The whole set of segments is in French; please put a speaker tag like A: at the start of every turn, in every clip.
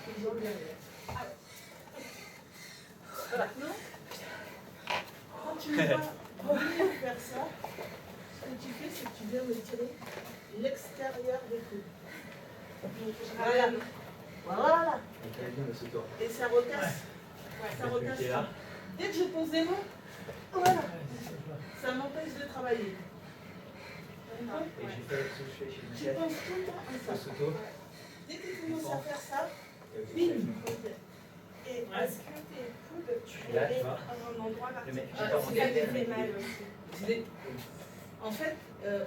A: les jambes derrière. Maintenant, quand tu vas venir faire ça, ce que tu fais, c'est que tu viens me tirer l'extérieur des coudes. Voilà. Voilà. Et ça recasse. Ça recasse. Dès que je pose les mains, voilà. Ça m'empêche de travailler. Tu penses tout le temps à ça. Dès que tu commences à faire ça, bim. Et est-ce que tes coudes, tu les mets à un endroit particulier? Ça te fait mal aussi. En fait,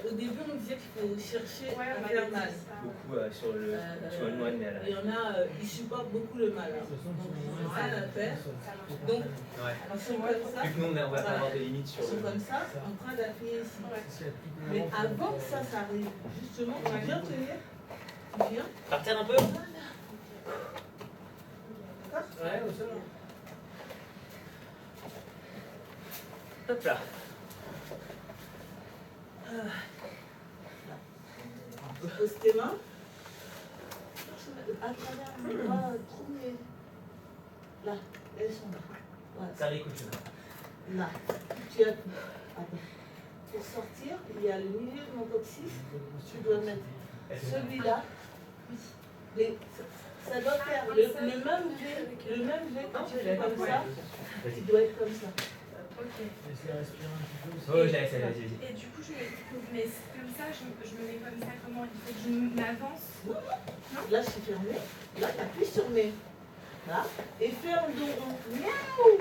A: au début, on disait qu'il faut chercher à faire mal.
B: Beaucoup sur le moine, mais
A: il y en a, ils supportent beaucoup le mal. Hein. Donc, ils n'ont rien à faire. Donc, ils sont comme ça.
B: Vu que nous, on va pas avoir de limites sur
A: Ils sont comme ça, en train d'appuyer ici. Mais avant que ça arrive, justement, tu viens tenir. Tu viens.
B: Partir un peu.
A: D'accord?
C: Ouais, au sol.
B: Hop là.
A: Tu poses tes mains. À travers le bras, tourner. Là, elles sont là. Voilà.
B: Ça réécoute.
A: Là, tu appuies. Attends. Pour sortir, il y a le milieu de mon coccyx. Tu dois mettre celui-là. Ça doit faire le même jet quand tu fais comme ça. Tu dois être comme ça.
D: Ok.
C: Laissez respirer un petit peu.
B: Oh, j'ai essayé, vas-y.
D: Et du coup, mais comme ça, je me mets comme ça, comment il faut que je m'avance?
A: Non. Là, je suis fermée. Là, tu appuies sur mes. Là. Et fais un dos rond. Miaou.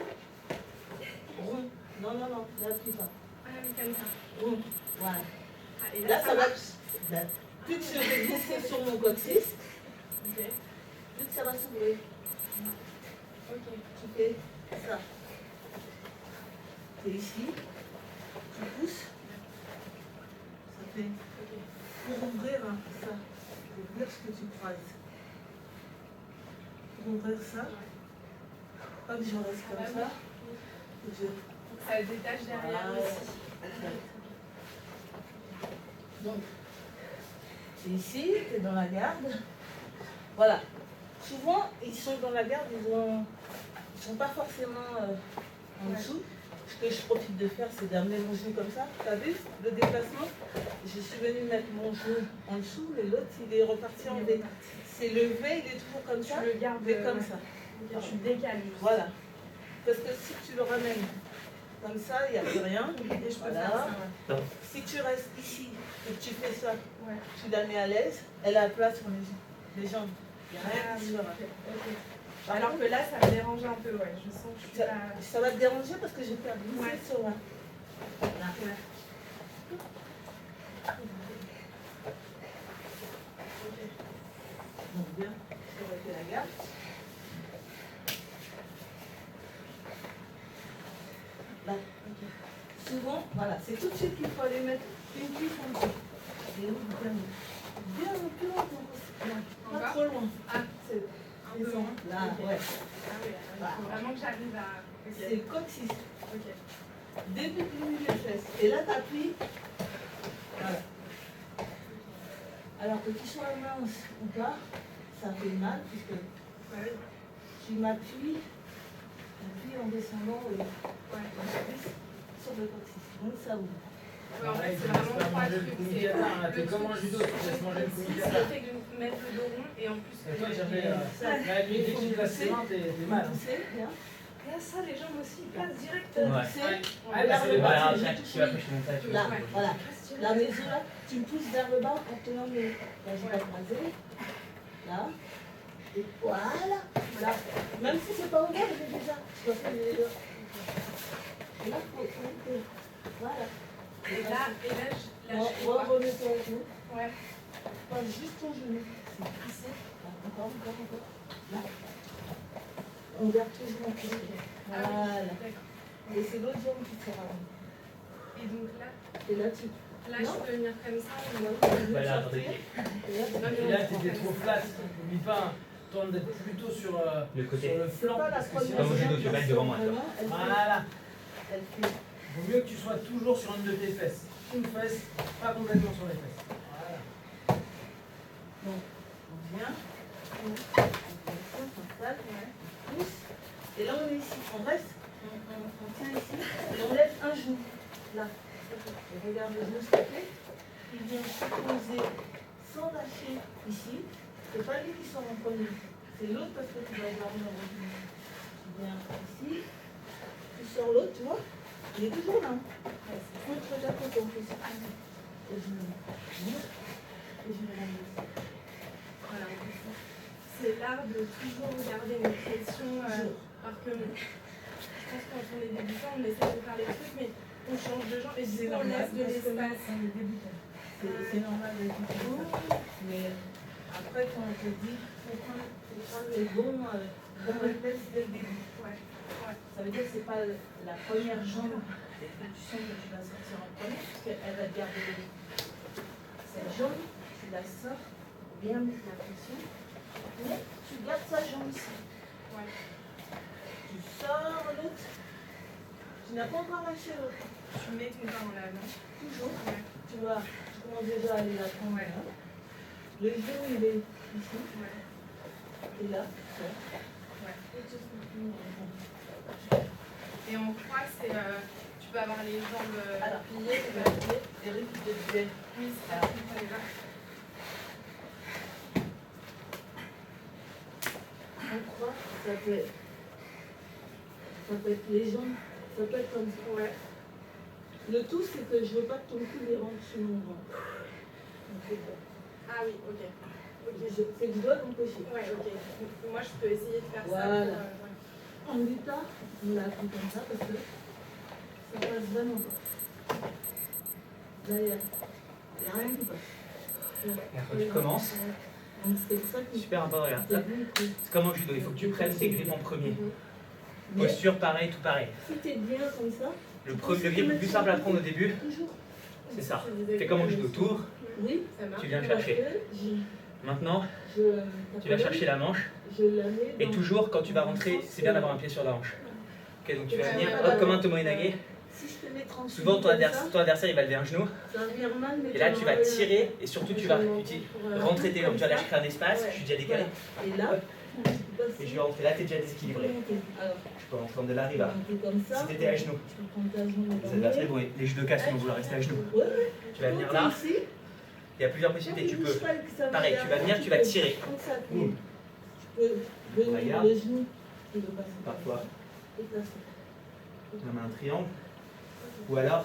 A: Rond. Non, n'appuie pas.
D: Ah oui, comme ça.
A: Rond. Voilà.
D: Ah, et
A: Là, ça va. Plus que je vais glisser sur mon coccyx,
D: Ok.
A: plus que ça va s'ouvrir.
D: Ok.
A: Tu fais ça. Tu es ici. Tu pousses. Ça fait. Pour ouvrir hein, ça. Pour ouvrir ce que tu croises. Pour ouvrir ça. Pas que je reste comme ça. Je...
D: Donc ça détache derrière aussi.
A: Donc, c'est ici, tu es dans la garde. Voilà. Souvent, ils sont dans la garde, ils ne sont pas forcément en dessous. Ce que je profite de faire, c'est d'amener mon genou comme ça. Tu as vu le déplacement? Je suis venue mettre mon genou en dessous, mais l'autre, il est reparti en V. C'est levé, il est toujours comme ça.
D: Tu le gardes
A: mais comme ça.
D: Tu le décales.
A: Voilà. Parce que si tu le ramènes comme ça, il n'y a plus rien.
D: Et je peux
A: Voilà.
D: faire ça. Ouais.
A: Si tu restes ici et que tu fais ça,
D: Ouais.
A: tu la mets à l'aise, elle a la place sur les jambes. Il n'y a rien qui se fera.
D: Ok. Alors que là, ça me dérange un peu, ouais. Je sens que je suis pas...
A: Ça va te déranger parce que je vais faire glisser sur là. Là. Donc bien, je vais arrêter la garde. Là. Souvent, voilà, c'est tout de suite qu'il faut aller mettre une cuisse en dessous. Et bien plus loin que pas trop loin.
D: Ah,
A: c'est
D: un peu loin.
A: Là, ouais.
D: Ah oui, il faut vraiment que j'arrive à...
A: C'est le coccyx.
D: Ok.
A: Début du milieu de fesse. Et là, tu appuies. Voilà. Alors que tu sois mince ou pas, ça fait mal puisque tu m'appuies en descendant la cuisse sur le coccyx. Donc ça ouvre.
D: Ouais, en fait, c'est vraiment trois trucs.
C: C'est comme un judo, tu te laisses manger le
D: Ça
C: kumikata.
D: fait que de mettre le dos rond et en plus...
C: Et toi, j'avais lui, dès que tu places ses mains, t'es mal.
A: Bien.
D: Là, ça, les jambes aussi, ils placent direct.
C: Ah,
A: vers le bas.
B: Tu vas plus monter, tu
A: Là,
B: vois.
A: voilà. Là, mes os là, tu me pousses vers le bas en tenant mes. Là, je vais croiser. Là. Et voilà. Là. Même si c'est pas ouvert, j'ai déjà. Je dois faire les deux. Et là, faut. Voilà.
D: Et là, je fais
A: On va
D: quoi?
A: remettre ton genou.
D: Ouais.
A: Pas juste ton genou. C'est glissé. Là, encore. Là. On garde toujours un peu. Voilà. Et c'est l'autre jambe qui se ramène.
D: Et donc là,
A: Et là, tu.
D: je peux venir comme ça.
B: Bah là, attendez.
C: Et là, t'étais trop flat. N'oublie pas, tente d'être plutôt sur
B: Le côté.
C: sur le flanc. Parce que sinon,
B: Comme au judo, tu vas mettre devant moi.
C: voilà.
A: Elle fait.
C: Il vaut mieux que tu sois toujours sur une de tes fesses. Une fesse, pas complètement sur les fesses. Voilà.
A: Donc, on vient. horizontale. Pousse. Et là, on est ici. On reste. On tient ici. Et on lève un genou. Là. Et regarde le genou, s'il te plaît. Il vient se poser sans lâcher ici. C'est pas lui qui sort en premier. C'est l'autre parce que tu vas garder dans votre genou. Tu viens ici. Tu sors l'autre, tu vois. Il est toujours là. Contre ta côté, on fait ça. Et je me monte. Et je me ramène.
D: Voilà. C'est l'art de toujours garder une pression. Alors que je pense que quand on est débutant, on essaie de faire les trucs, mais on change de genre et du coup, on laisse de l'espace.
A: C'est normal de tout. Mais après, quand on te dit, il faut prendre les bons réflexes dès le début.
D: Ouais.
A: Ça veut dire que ce n'est pas la première jambe que tu sens que tu vas sortir en premier, puisqu'elle va te garder cette jambe, tu la sors, bien mettre la pression, mais tu gardes sa jambe ici.
D: Ouais.
A: Tu sors l'autre, tu n'as pas encore lâché l'autre.
D: Tu mets ton corps en avant.
A: Toujours.
D: Ouais.
A: Tu commences déjà à aller la prendre.
D: Ouais.
A: Là. Le genou, il est ici.
D: Ouais.
A: Et là.
D: Ouais. Et en croix, c'est tu peux avoir les jambes pliées.
A: Eric, il te disait.
D: Oui, c'est ça. On est là.
A: En croix, ça peut être les jambes, ça peut être comme ça.
D: Ouais.
A: Le tout, c'est que je veux pas que ton coude rentre sur mon ventre.
D: Ah oui, ok.
A: C'est que je dois t'empêcher.
D: Ouais, ok. Donc, moi, je peux essayer de faire
A: Voilà.
D: ça.
A: En l'état, on l'a appris comme ça parce que ça passe vraiment pas. D'ailleurs, il n'y a rien qui passe.
B: Et après, tu commences.
A: Donc c'est pour ça que
B: Super important, regarde. C'est comme au judo, il faut que tu prennes tes grippes en premier.
A: Mais
B: Posture pareil, tout pareil.
A: si tu es bien comme ça,
B: Le grip le plus simple à prendre au début,
A: toujours.
B: c'est ça. Fais comme au judo, tour,
A: Oui,
D: Ça marche.
B: tu viens chercher. Maintenant, tu vas chercher la manche.
A: Je la mets
B: Et
A: dans-
B: toujours, quand tu vas rentrer, c'est bien d'avoir un pied sur la hanche. Ok, donc tu vas venir,
A: Voilà.
B: hop, comme un tomoe-nage.
A: Si je te mets tranquille.
B: Souvent, ton
A: comme
B: adversaire, il va lever un genou.
A: ça va venir mal, mais
B: Et là, tu vas
A: vas
B: tirer, et surtout, tu vas rentrer tes jambes. Tu vas lâcher un espace, je suis déjà décalé.
A: Et là,
B: Et je vais rentrer là, t'es déjà déséquilibré.
A: Alors,
B: Je peux rentrer de là, riva.
A: on fait comme ça.
B: Si t'étais à genoux,
A: Tu peux prendre ta jambe
B: les adversaires, vont- les judokas vont vouloir rester à genoux.
A: Ouais.
B: Tu vas venir là,
A: Ici.
B: il y a plusieurs possibilités. Tu peux, pareil,
A: Pareil,
B: tu vas venir, tu vas tirer.
A: Tu peux venir
B: Regarde.
A: le genou. Tu veux passer par
B: Parfois,
A: Et placer.
B: on met un triangle. Ou alors,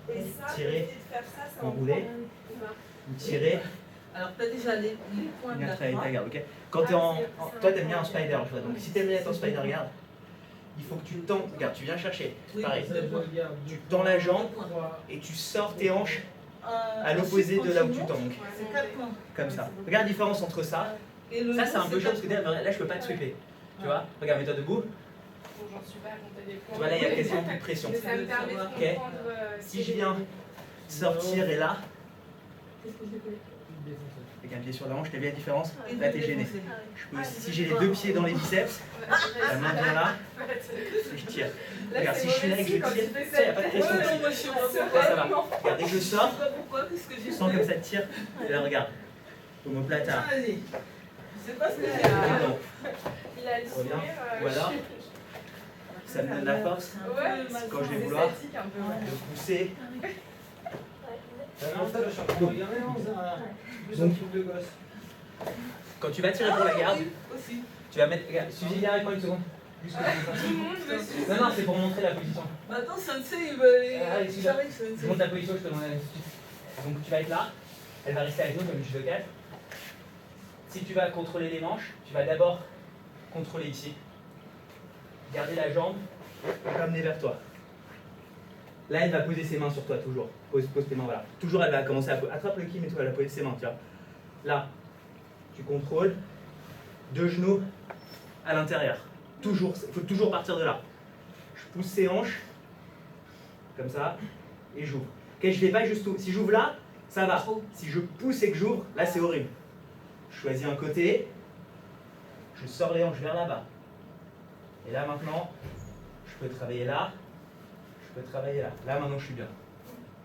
D: Et ça,
B: Tirer,
D: essayer de faire ça, ça
B: enrouler.
D: ou pas
B: vous tirez,
A: Alors, tu as déjà les points de
B: regarde,
A: la
B: travaille
A: croix.
B: ta garde, ok. Quand t'es toi, t'aimes bien un spider, tu vois. Donc, si t'aimes bien être en spider, regarde, il faut que tu tends. Regarde, tu viens chercher.
A: Oui,
B: Pareil,
A: c'est bon.
B: tu tends la jambe
C: Trois.
B: et tu sors tes hanches à
A: Ensuite,
B: l'opposé de là où tu
A: continue.
B: tends. Donc,
A: C'est 4 points.
B: comme ça. Regarde la différence entre ça.
A: Et le
B: Ça,
A: dos,
B: c'est un peu chaud parce que
A: 4 points.
B: là, je peux pas te sweeper. Tu vois, regarde, mets-toi debout.
D: Bon, j'en suis pas à compter des points.
B: Tu vois, là, il y a quasiment plus de pression.
D: Mais ça me permet de
A: Ok.
D: comprendre.
B: Si je viens sortir et là,
A: Qu'est-ce que je fais
B: avec un pied sur la hanche, t'as vu la différence?
A: Et
B: Là,
A: de
B: t'es gêné.
A: défoncer.
B: Je peux, si j'ai les deux pieds dans les biceps, la main vient là, et je tire. Regarde, si je suis là et que je tire, ça, il n'y a pas de pression
A: Ouais, non,
B: dessus.
A: moi je sais pas
B: Ça,
A: pourquoi.
B: ça va. Regarde, dès que je
A: Je sais
B: sors,
A: pas pourquoi, qu'est-ce que
B: je
A: j'ai
B: sens
A: fait.
B: comme ça tire. Et là, regarde, omoplata.
A: Vas-y. Je sais pas ce que j'ai
B: Et
A: fait.
B: donc,
D: Il a le sourire.
B: Voilà. ça me donne la force
D: Ouais,
B: quand je vais
D: c'est
B: vouloir
D: statique un peu. Ouais.
B: de pousser.
C: Non, ça, je suis en train de regarder, non, ça. Plus un truc de gosse.
B: Quand tu vas tirer pour la garde,
A: Oui, aussi.
B: tu vas mettre. Regarde, Suzy, viens avec moi une seconde. Juste que je me fasse-
D: Tout le monde veut suivre.
B: Non, non, c'est pour montrer la position.
A: Maintenant, Sensei, il veut.
B: Ah, ici, là.
A: J'arrive,
B: Je
A: Sensei.
B: monte la position, je te demande tout de suite. Donc tu vas être là, elle va rester avec nous comme une judokate. Si tu vas contrôler les manches, tu vas d'abord contrôler ici. Garder la jambe et l'amener vers toi. Là, elle va poser ses mains sur toi, toujours. Pose tes mains, voilà. Toujours, elle va commencer à attrape le kim et toi, elle va poser ses mains, tu vois. Là, tu contrôles. Deux genoux à l'intérieur. Toujours, il faut toujours partir de là. Je pousse ses hanches, comme ça, et j'ouvre. Ok, je vais pas juste tout. Si j'ouvre là, ça va. Si je pousse et que j'ouvre, là c'est horrible. Je choisis un côté, je sors les hanches vers là-bas. Et là maintenant, je peux travailler là, je peux travailler là. Là maintenant je suis bien.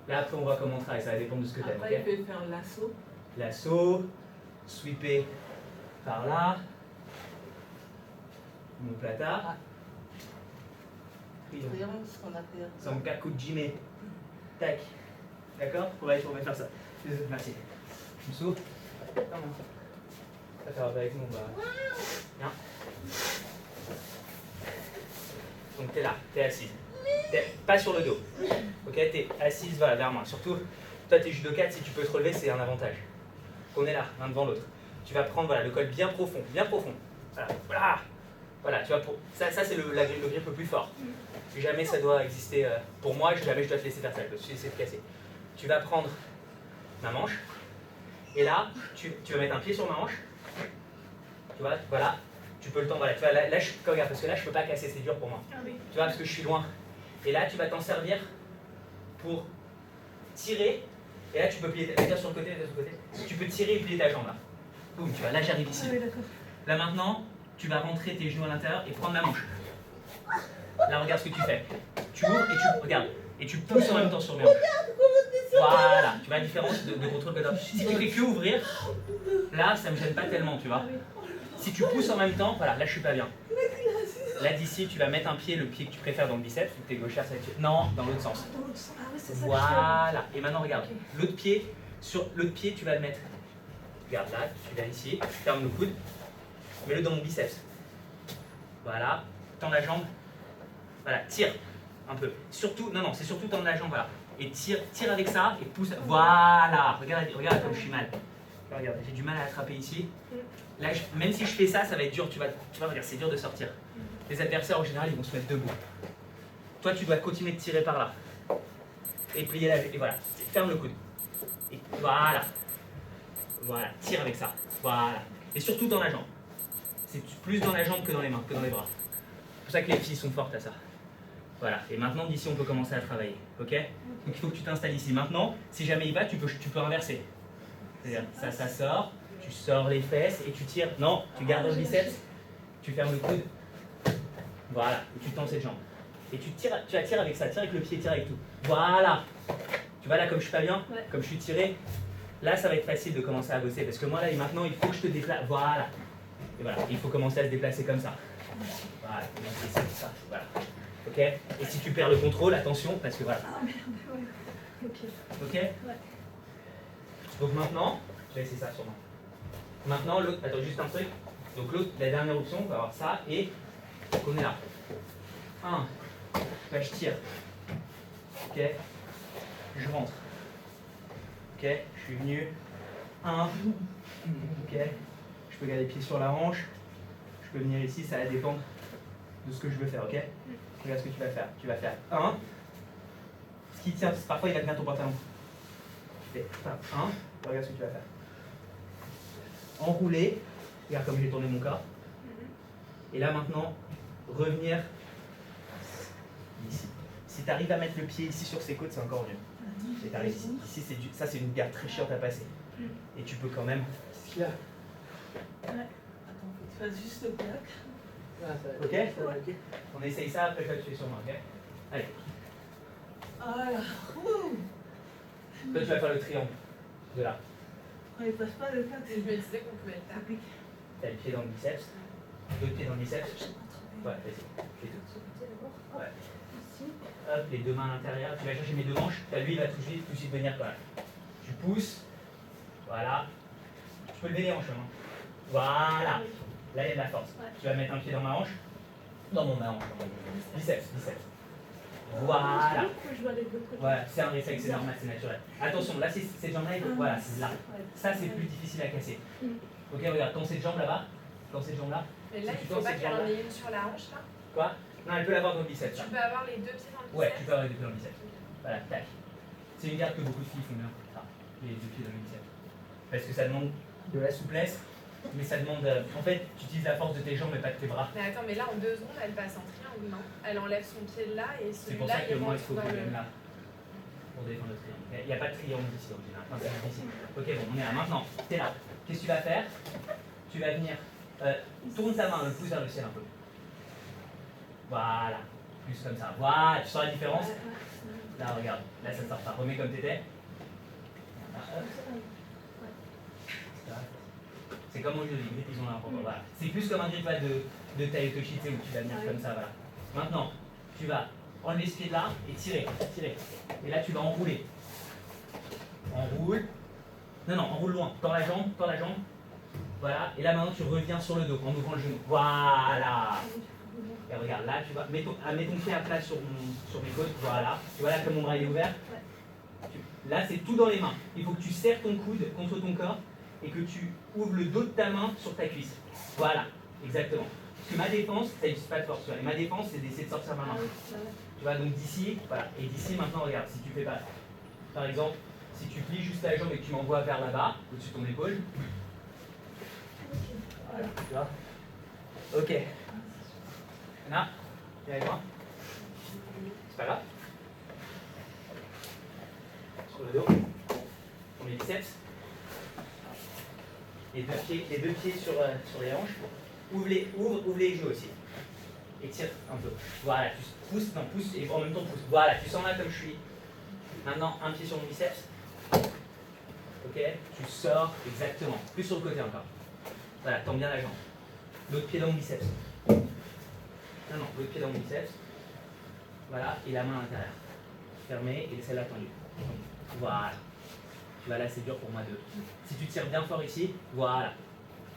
B: Là après on voit comment on travaille, ça va dépendre de ce que tu aimes.
A: Après, il peut faire l'assaut.
B: Lasso, sweeper par là. Omoplata. Triangle.
A: Triangle, ce qu'on appelle.
B: Sankaku Jime. Tac. D'accord? On va faire ça. Merci. Musso. Comment? Ça faire avec nous, bah. Bien. Donc t'es là, t'es assise. T'es pas sur le dos. Ok, t'es assise, voilà, vers moi. Surtout, toi t'es judoka, si tu peux te relever, c'est un avantage. On est là, l'un devant l'autre. Tu vas prendre voilà, le col bien profond, bien profond. Voilà, voilà. Voilà, tu vois, ça c'est le grip le plus fort. Jamais ça doit exister pour moi, jamais je dois te laisser faire ça, je dois essayer de casser. Tu vas prendre ma manche, et là, tu vas mettre un pied sur ma hanche. Tu vois, voilà, tu peux le tendre, voilà, tu vois, là regarde, parce que là je peux pas casser, c'est dur pour moi.
D: Ah oui.
B: Tu vois, parce que je suis loin. Et là, tu vas t'en servir pour tirer, et là tu peux plier, mets-toi sur le côté, mets-toi sur le côté. Tu peux tirer et plier ta jambe là. Boum, tu vois, là j'arrive ici.
D: Ah oui, d'accord.
B: Là maintenant, tu vas rentrer tes genoux à l'intérieur et prendre ma manche. Là, regarde ce que tu fais. Tu ouvres et tu regardes. Et tu pousses en même temps sur mes hanches. Voilà, tu vois la différence de contrôle que tu as. Si tu fais que ouvrir, là, ça me gêne pas tellement, tu vois. Si tu pousses en même temps, voilà, là je suis pas bien. Là d'ici, tu vas mettre un pied, le pied que tu préfères dans le biceps, ou que t'es gauchère, ça va être... Non, dans l'autre sens.
D: Dans l'autre sens. Ah ouais, c'est ça.
B: Voilà. Et maintenant, regarde,
D: Ok.
B: l'autre pied, sur l'autre pied, tu vas le mettre. Regarde là, tu viens ici, ferme le coude, mets-le dans mon biceps. Voilà, tends la jambe. Voilà, tire un peu. Surtout, non, c'est surtout tendre la jambe, voilà. Et tire avec ça et pousse. Voilà, regarde comme je suis mal. Regarde, j'ai du mal à attraper ici. Là, même si je fais ça, ça va être dur, tu vas regarde, c'est dur de sortir. Les adversaires, en général, ils vont se mettre debout. Toi, tu dois continuer de tirer par là. Et plier la... Et voilà, ferme le coude. Et voilà. Voilà, tire avec ça. Voilà. Et surtout dans la jambe. C'est plus dans la jambe que dans les mains, que dans les bras. C'est pour ça que les filles sont fortes à ça. Voilà. Et maintenant, d'ici, on peut commencer à travailler. Ok? Donc, il faut que tu t'installes ici. Maintenant, si jamais il va, tu peux inverser. C'est-à-dire, ça sort, tu sors les fesses et tu tires. Non, tu gardes le biceps, tu fermes le coude. Voilà. Et tu tends cette jambe. Et tu attires avec ça. Tire avec le pied, tire avec tout. Voilà. Tu vois là, comme je suis pas bien, comme je suis tiré, là, ça va être facile de commencer à bosser. Parce que moi, là, et maintenant, il faut que je te déplace. Voilà. Et voilà. Il faut commencer à se déplacer comme ça. Voilà. C'est ça, ça. Voilà. Ok? Et si tu perds le contrôle, attention, parce que voilà.
D: Ah merde, ouais. Ok.
B: Ok?
D: Ouais.
B: Donc maintenant, je vais essayer ça sûrement. Maintenant, l'autre, attends juste un truc. Donc l'autre, la dernière option, on va avoir ça et on est là. 1, là je tire. Ok? Je rentre. Ok? Je suis venu. 1. Ok? Je peux garder les pieds sur la hanche. Je peux venir ici, ça va dépendre de ce que je veux faire, ok? Regarde ce que tu vas faire. Tu vas faire 1. Ce qui tient, parfois il va tenir ton pantalon. Tu fais 1. Regarde ce que tu vas faire. Enrouler. Regarde comme j'ai tourné mon corps. Et là maintenant, revenir ici. Si tu arrives à mettre le pied ici sur ses côtes, c'est encore mieux. Et t'arrives ici. Ici, ça c'est une garde très chiante à passer. Et tu peux quand même.
C: Qu'est-ce qu'il y a?
A: Attends, faut que tu fasses juste le bloc.
C: Ah, ça va.
B: Ok?
C: Ça va, ok.
B: On essaye ça, après je vais appuyer sur moi, ok? Allez,
A: Voilà. Ouh.
B: toi tu vas faire le triangle. De là.
A: Il passe pas le cas.
D: Je me disais qu'on pouvait le taper.
B: T'as le pied dans le biceps. L'autre pied dans le biceps. Ouais, vas-y. Fais tout. Ouais. Hop, les deux mains à l'intérieur. Tu vas chercher mes deux manches. Là, lui, il va tout de suite venir par là. Tu pousses. Voilà. Tu peux lever les hanches, hein. Voilà. Là, il y a de la force. Tu vas mettre un pied dans ma hanche. Dans mon hanche. Biceps. Voilà.
D: Je vois les deux côtés.
B: Voilà, c'est un réflexe, c'est normal, c'est naturel. Attention, là, cette jambe-là, voilà, c'est là. Ça, c'est plus difficile à casser. Ok, regarde, tends cette jambe là-bas. Tends cette jambe-là.
E: Et là,
B: Si
E: il
B: tu
E: faut
B: tends
E: pas
B: cette
E: qu'il y en
B: jambe-là.
E: ait une sur la hanche, là.
B: Quoi? Non, elle peut l'avoir dans le biceps.
E: Tu
B: là.
E: peux avoir les deux pieds dans le
B: Ouais,
E: biceps.
B: tu peux avoir les deux pieds dans le biceps. Voilà, tac. C'est une garde que beaucoup de filles font bien. Ça, les deux pieds dans le biceps. Parce que ça demande de la souplesse, mais ça demande. En fait, tu utilises la force de tes jambes et pas de tes bras.
E: Mais attends, mais là, en 2 secondes, elle passe en triangle, non? Elle enlève son pied de là et
B: C'est pour
E: celui-là,
B: ça que
E: il
B: moi, il
E: rentre
B: faut
E: dans
B: que je
E: le...
B: vienne là. Pour défendre le triangle. Il n'y a pas de triangle ici en général. Enfin, c'est difficile. Ok, bon, on est là. Maintenant, t'es là. Qu'est-ce que tu vas faire? Tu vas venir. Tourne ta main, le pouce vers le ciel un peu. Voilà. Plus comme ça. Voilà, tu sens la différence? Là, regarde. Là, ça ne sort pas. Remets comme t'étais. C'est comme au jeu, les grippes, ils ont l'important. Voilà. C'est plus comme un grippage de Tai Otoshi, où tu vas venir comme ça, voilà. Maintenant, tu vas enlever ce pied là et tirer. Et là, tu vas enrouler. Enroule. Non, enroule loin. Tends la jambe. Voilà. Et là, maintenant, tu reviens sur le dos en ouvrant le genou. Voilà. Et regarde, là, tu vois, mets ton pied à plat sur mes côtes. Voilà. Tu vois là, comme mon bras est ouvert. Là, c'est tout dans les mains. Il faut que tu serres ton coude contre ton corps et que tu ouvres le dos de ta main sur ta cuisse. Voilà, exactement. Parce que ma défense, ça n'utilise pas de force. Et ma défense, c'est d'essayer de sortir ma main. Tu vois, donc d'ici, voilà. Et d'ici, maintenant, regarde, si tu fais pas. Par exemple, si tu plies juste la jambe et que tu m'envoies vers là-bas, au-dessus de ton épaule. Voilà, tu vois. Ok. Anna, viens avec moi. C'est pas grave. Sur le dos. On met biceps. Les deux pieds sur les hanches. Ouvre les genoux aussi. Et tire un peu. Voilà, tu pousses, et en même temps pousse. Voilà, tu sens là comme je suis. Maintenant, un pied sur mon biceps. Ok, tu sors exactement. Plus sur le côté encore. Voilà, tends bien la jambe. L'autre pied dans mon biceps. Non, l'autre pied dans mon biceps. Voilà, et la main à l'intérieur. Fermée et celle-là tendue. Voilà. Tu vois là, c'est dur pour moi de. Si tu tires bien fort ici, voilà.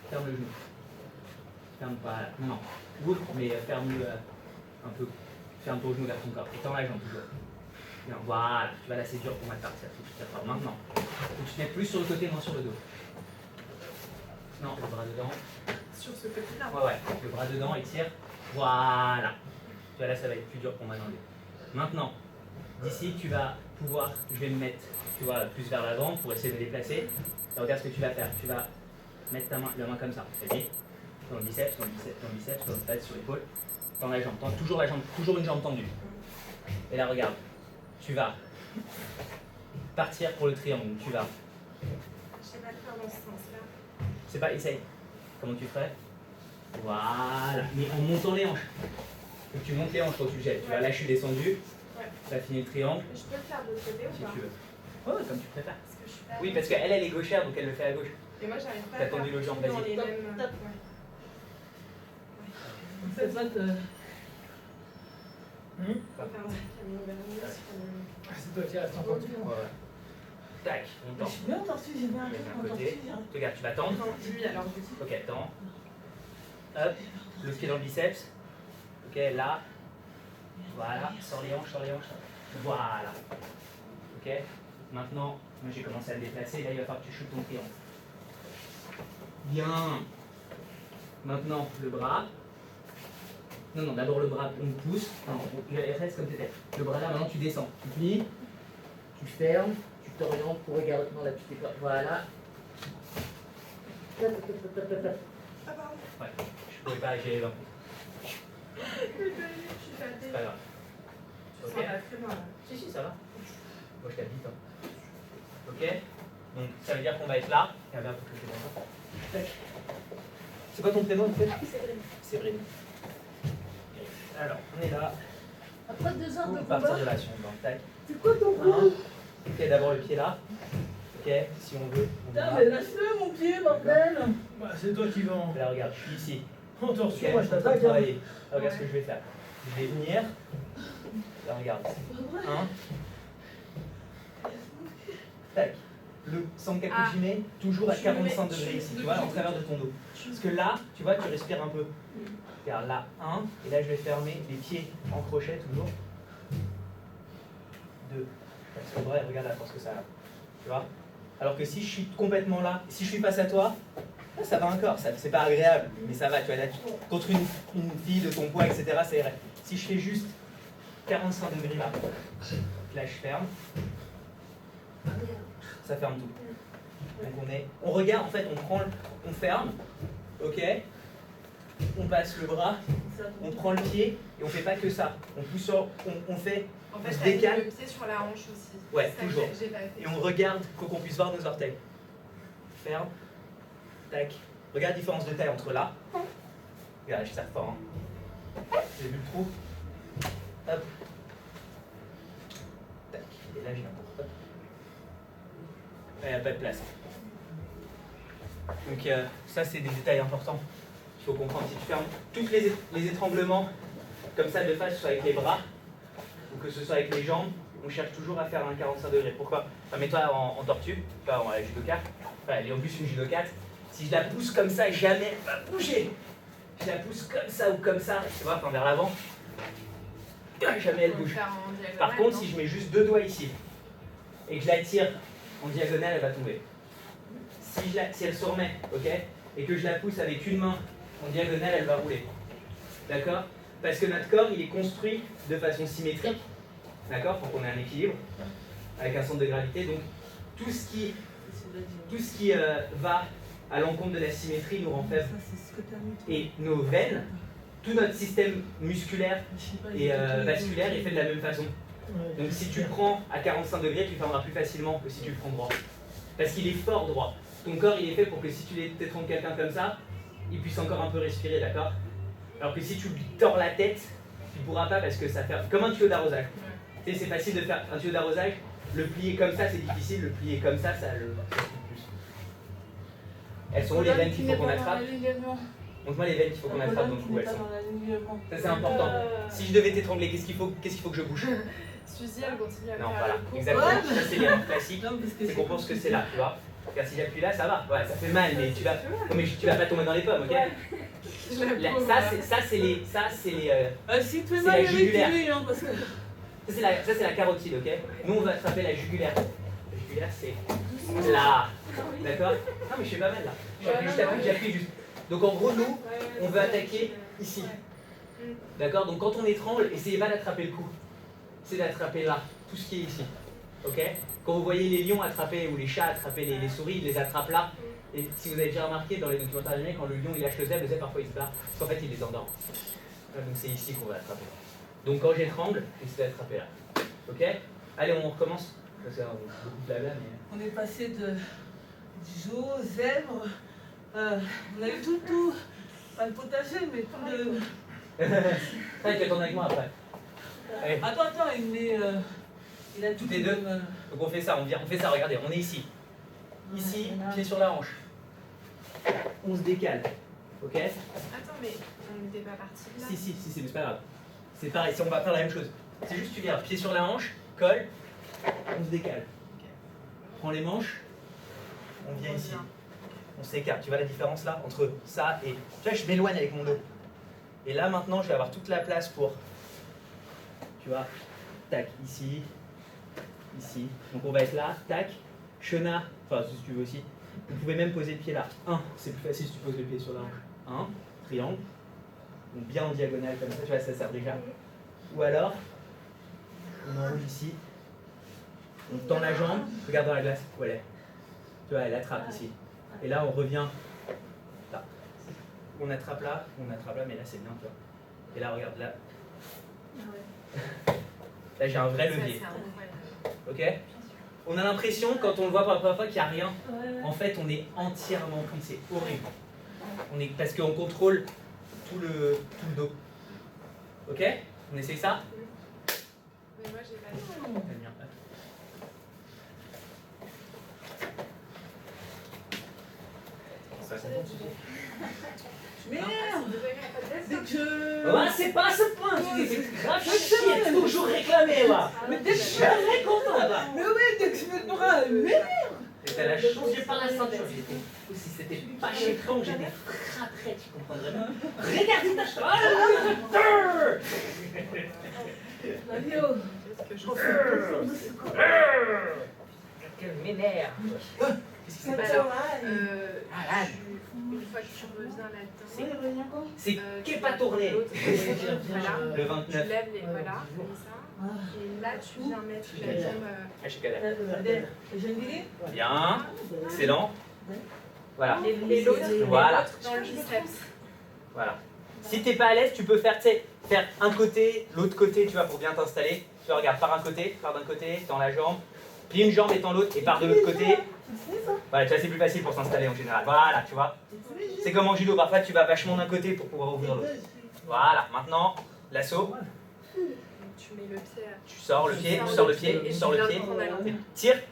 B: Ferme le genou. Ferme pas. Non. Ouvre, mais ferme-le un peu. Ferme ton genou vers ton corps. Et tends la jambe toujours. Bien, voilà. Tu vois là, c'est dur pour moi de partir. Faut que tu tires fort. Maintenant, faut que tu te mettes plus sur le côté, moins sur le dos. Non, le bras dedans.
E: Sur ce côté-là.
B: Ouais. Le bras dedans et tire. Voilà. Tu vois là, ça va être plus dur pour moi d'enlever. Maintenant, d'ici, tu vas pouvoir. Je vais me mettre, tu vois, plus vers l'avant pour essayer de me déplacer. Et regarde ce que tu vas faire. Tu vas mettre la main comme ça. Vas-y. Dans le biceps, dans le tête, sur l'épaule. Dans la jambe. Tends toujours la jambe, toujours une jambe tendue. Et là, regarde. Tu vas partir pour le triangle. Tu vas.
D: Je sais pas le faire dans ce sens-là.
B: C'est pas, essaye. Comment tu ferais? Voilà. Mais en montant les hanches. Donc tu montes les hanches quand tu jettes. Tu vois, là, je suis descendu. Tu as fini le triangle.
D: Je peux le faire de l'autre côté ou
B: Si
D: pas?
B: tu veux. Ouais, comme tu préfères.
D: Parce que je suis pas.
B: Oui, parce qu'elle est gauchère, donc elle le fait à gauche.
D: Et moi, j'arrive pas
B: T'as
D: à faire
B: tendu le jambe,
D: dans
B: vas-y.
D: les mêmes.
A: Top.
D: Ouais.
A: C'est ça que.
D: Faut faire un truc à mon vernis,
C: C'est toi qui restes en porte.
B: Ouais. Tac, on
A: Je
B: tend.
A: suis bien tortue, j'ai bien un truc en
B: D'un
A: tortue.
B: côté. Regarde, tu vas tendre.
D: Non, lui alors du coup.
B: Ok, tends. Hop, le pied dans le biceps. Ok, là. Voilà, sors les hanches. Voilà. Ok, maintenant, moi j'ai commencé à le déplacer. Là, il va falloir que tu shootes ton triangle. Bien. Maintenant, le bras. Non, d'abord le bras, on pousse. Non, reste comme tu étais. Le bras là, maintenant tu descends. Tu plies, tu fermes, tu t'orientes pour regarder dans la petite école. Voilà.
D: Ah pardon.
B: Ouais, je pouvais pas gérer d'un coup.
D: Je suis fatiguée.
B: C'est pas grave. Ok.
D: Ça va très bien là.
B: Si, ça va. Moi je t'habite. Ok. Donc ça veut dire qu'on va être là. Et regarde pour que je te montre. C'est quoi ton prénom en fait? Séverine. Alors, on est là.
A: Après 2 heures de
B: Pour partir
A: combat,
B: de là, si on veut. Tac.
A: c'est quoi ton
B: Un.
A: coup?
B: Ok, d'abord le pied là. Ok, si on veut. On
A: Putain,
B: va.
A: mais lâche-le mon pied, bordel!
C: Bah, c'est toi qui vas en.
B: Là, regarde, je suis ici.
C: En
B: Ok,
C: torsion, moi je
B: je suis en train de
C: t'attaque. Hein.
B: travailler. Ah, regarde ce que je vais faire. Je vais venir. Là, regarde.
A: C'est pas vrai.
B: 1. Tac. Le Sankakushime, toujours à
D: Je me
B: 45
D: mets-
B: degrés ici,
D: je-
B: tu vois, en travers de ton dos. Parce que là, tu vois, tu respires un peu. Regarde, là, 1. Et là, je vais fermer les pieds en crochet toujours. 2. Parce que vrai, regarde la force que ça a. Tu vois? Alors que si je suis complètement là, si je suis face à toi, là, ça va encore, c'est pas agréable, mais ça va, tu vois, là, contre une fille de ton poids, etc., ça irait. Si je fais juste 45 degrés là, je ferme, ça ferme tout. Donc on regarde, en fait, on ferme, ok, on passe le bras, on prend le pied, et on fait pas que ça. On pousse sur, on fait,
E: En
B: on
E: fait,
B: se
E: t'as mis
B: décale,
E: le pied sur la hanche aussi.
B: Ouais,
E: C'est ça que
B: toujours.
E: j'ai pas fait.
B: et on regarde pour qu'on puisse voir nos orteils. Ferme, tac. Regarde la différence de taille entre là. Regarde, je serre fort. Hein. Vous avez vu le trou? Hop. Tac. Et là, j'ai un coup. Hop. Il n'y a pas de place. Donc ça, c'est des détails importants qu'il faut comprendre. Si tu fermes tous les étranglements comme ça de face, que ce soit avec les bras ou que ce soit avec les jambes, on cherche toujours à faire un 45 degrés. Pourquoi? Enfin, mets-toi en tortue, enfin, en judoka, enfin, elle est en plus une judokate. Si je la pousse comme ça, jamais elle va bouger. Je la pousse comme ça ou comme ça, tu vois, enfin vers l'avant, jamais elle bouge. Par contre, si je mets juste 2 doigts ici et que je la tire en diagonale, elle va tomber. Si elle se remet, ok, et que je la pousse avec une main en diagonale, elle va rouler. D'accord? Parce que notre corps, il est construit de façon symétrique, d'accord, pour qu'on ait un équilibre, avec un centre de gravité. Donc, tout ce qui va à l'encontre de la symétrie nous rend faibles. Et nos veines, tout notre système musculaire et vasculaire est fait de la même façon. Donc si tu le prends à 45 degrés, tu fermeras plus facilement que si tu le prends droit. Parce qu'il est fort droit. Ton corps, il est fait pour que si tu t'étrangles quelqu'un comme ça, il puisse encore un peu respirer, d'accord? Alors que si tu lui tords la tête, tu ne pourras pas parce que ça fait comme un tuyau d'arrosage. Tu sais, c'est facile de faire un tuyau d'arrosage, le plier comme ça, c'est difficile, le plier comme ça le fait plus. Elles sont où les veines qu'il faut qu'on attrape? Montre-moi les veines qu'il faut qu'on attrape dans le cou, elles sont. Ça c'est important. Si je devais t'étrangler, qu'est-ce qu'il faut que je bouge?
E: Suzy, elle continue à
B: Non,
E: faire
B: voilà,
E: le coup.
B: exactement. Ça c'est l'erreur classique, c'est qu'on pense que c'est là, tu vois. Car si j'appuie là, ça va. Ouais, ça fait mal, mais tu vas pas tomber dans les pommes, ok? Ça c'est les
A: Si tu
B: c'est la jugulaire. Ça c'est la carotide, ok? Nous on va attraper la jugulaire. La jugulaire c'est là. D'accord? Non mais je fais pas mal là. J'appuie juste. Donc en gros nous, on veut attaquer ici. D'accord? Donc quand on étrangle, essayez pas d'attraper le cou. C'est d'attraper là, tout ce qui est ici. Ok? Quand vous voyez les lions attraper, ou les chats attraper les souris, ils les attrapent là. Et si vous avez déjà remarqué dans les documentaires animés, quand le lion il lâche le zèbre parfois il se barre. Parce qu'en fait il les endort. Donc c'est ici qu'on va attraper. Donc quand j'étrangle, j'essaie d'attraper là. Ok? Allez, on recommence. Parce que beaucoup de blabla, mais...
A: On est passé de zoo, zèbre, on a eu tout, pas le potager, mais tout le...
B: Ah, tu attends avec moi après. Allez.
A: Attends, il a tout
B: Toutes les deux. Donc on fait ça, on fait ça, regardez, on est ici. Ici, pied sur la hanche. On se décale. Ok?
E: Attends, mais on n'était pas parti de là.
B: Si, mais c'est pas grave. C'est pareil, si on va faire la même chose. C'est juste tu viens, pied sur la hanche, colle, on se décale. Prends les manches, on vient ici. On s'écarte. Tu vois la différence là entre ça et... Tu vois, je m'éloigne avec mon dos. Et là maintenant, je vais avoir toute la place pour... Tu vois, tac, ici, ici. Donc on va être là, tac, chenard, enfin si tu veux aussi. Vous pouvez même poser le pied là. 1, c'est plus facile si tu poses le pied sur la hanche. 1, triangle. Donc bien en diagonale comme ça, tu vois, ça sert déjà. Ou alors, on enroule ici. On tend la jambe, regarde dans la glace où elle est. Tu vois, elle attrape ici. Et là, on revient là. On attrape là, mais là c'est bien, tu vois. Et là, regarde là. Là, j'ai un vrai levier. Ok? On a l'impression, quand on le voit pour la première fois, qu'il n'y a rien. En fait, on est entièrement pris, c'est horrible. Parce qu'on contrôle tout le dos. Ok? On essaye ça?
E: Mais moi, j'ai pas dit.
A: Merde! Dès que je...
B: Ouais, c'est pas à ce point, c'est grave chier, toujours réclamé là.
A: Mais dès que je...
B: Je suis très content là.
A: Mais oui, dès que je mets le bras, merde!
B: Et t'as la chance, j'ai pas la ceinture. Si c'était pas chez Tron, j'ai des frappes, tu comprendrais bien. Regardez ta cheval.
A: Mario!
B: Qu'elle m'énerve. Qu'est-ce qui s'est passé?
E: Une fois que tu reviens là-dedans,
B: C'est qu'est pas tourné.
E: voilà,
B: Le 29.
E: tu lèves les voilà, comme ça, et là tu viens mettre la jambe.
B: Ah, je suis cadavre.
A: Bien.
B: Bien, excellent. Voilà.
E: Et l'autre,
B: Voilà.
E: dans le biceps.
B: Voilà. Si t'es pas à l'aise, tu peux faire, tu sais, faire un côté, l'autre côté, tu vois, pour bien t'installer. Tu vois, regarde, pars d'un côté, tends la jambe, plie une jambe et tends l'autre, et pars de l'autre côté. Voilà, tu vois, c'est plus facile pour s'installer en général. Voilà, tu vois. C'est comme en judo, parfois tu vas vachement d'un côté pour pouvoir ouvrir l'autre. Voilà, maintenant, l'assaut.
E: tu mets le pied.
B: Tu sors le pied, tu sors le pied, tu sors le pied.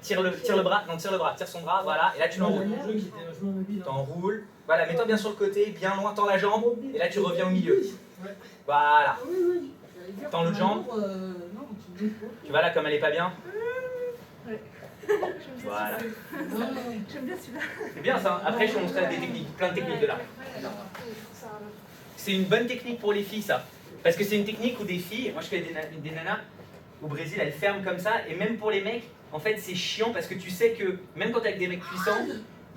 B: Tire le bras, non, tire le bras, tire son bras, voilà, et là tu l'enroules. T'enroules, voilà, mets-toi bien sur le côté, bien loin, tends la jambe, et là tu reviens au milieu. Voilà. Tends l'autre jambe. Tu vois là comme elle est pas bien. Voilà.
D: J'aime bien celui-là.
B: C'est bien ça, hein. Après je te montrerai des techniques, plein de techniques de là. C'est une bonne technique pour les filles ça. Parce que c'est une technique où des filles, moi je fais des nanas au Brésil, elles ferment comme ça, et même pour les mecs, en fait c'est chiant parce que tu sais que même quand t'es avec des mecs puissants,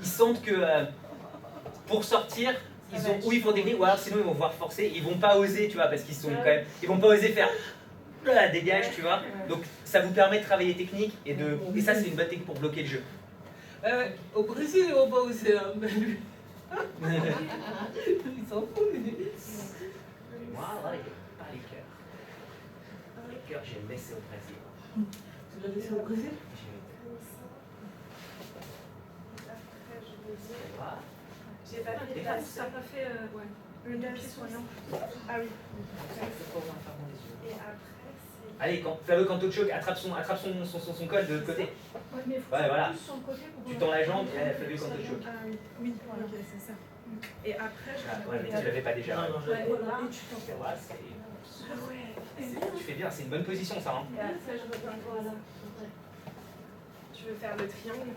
B: ils sentent que pour sortir, ou ils font des techniques, ou alors sinon ils vont voir forcer, ils vont pas oser, tu vois, parce qu'ils sont quand même, ils vont pas oser faire dégage, tu vois. Donc ça vous permet de travailler les techniques et ça c'est une bonne technique pour bloquer le jeu.
C: Au Brésil, ils vont pas oser. Hein. Ils s'en foutent.
B: Moi, là, il n'y a pas les cœurs. Les cœurs, j'ai laissé au Brésil.
A: Tu l'as laissé au Brésil?
D: J'ai pas fait, t'as pas fait le pied soignant. Ah oui. Et après, c'est.
B: Allez, fais-le quand tu choques, attrape son col de l'autre côté.
D: Ouais, mais faut
B: Ouais, voilà.
D: plus sur le côté pour
B: Tu tends la jambe et fais-le quand tu choques.
D: Ah oui, voilà, ok, c'est ça. Et après, je
B: Ouais, mais tu l'avais pas déjà.
C: Non, non,
D: Ouais, voilà, et tu t'en fais.
B: Ouais, tu fais bien, c'est une bonne position ça. Hein.
D: Et après, je reviens, voilà.
E: Tu veux faire le triangle.